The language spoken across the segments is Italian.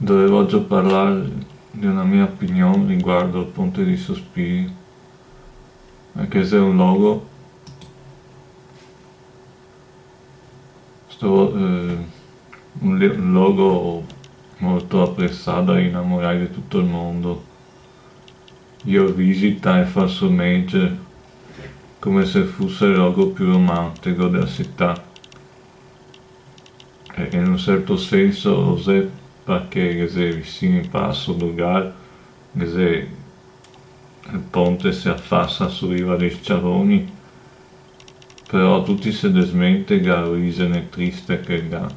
Dovevo già parlare di una mia opinione riguardo al Ponte dei Sospiri, anche se è un logo, un logo molto apprezzato e innamorato di tutto il mondo. Io visita e fa sommeggia come se fosse il logo più romantico della città. E in un certo senso lo è perché se vicino passo lugar, se il ponte si affassa su riva dei Sciaroni, però tutti si desmente che l'origine triste che dà,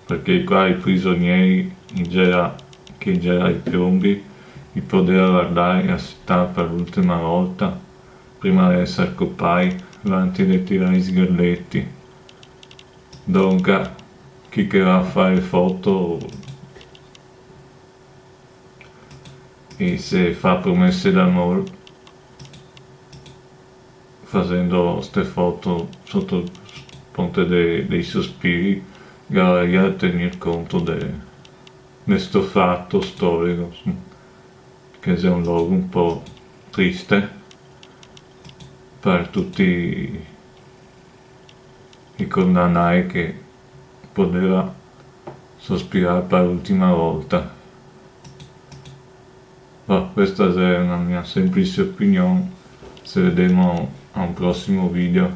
perché qua i prigionieri che già i piombi di poter guardare la città per l'ultima volta prima di essere copai davanti a tirare i sgherletti. Dunque, chi che va a fare foto e se fa promesse d'amore facendo queste foto sotto il ponte dei sospiri, bisogna tenere conto di questo fatto storico, che è un luogo un po' triste per tutti i condannati che poteva sospirare per l'ultima volta. Ma questa è una mia semplice opinione, ci vediamo a un prossimo video.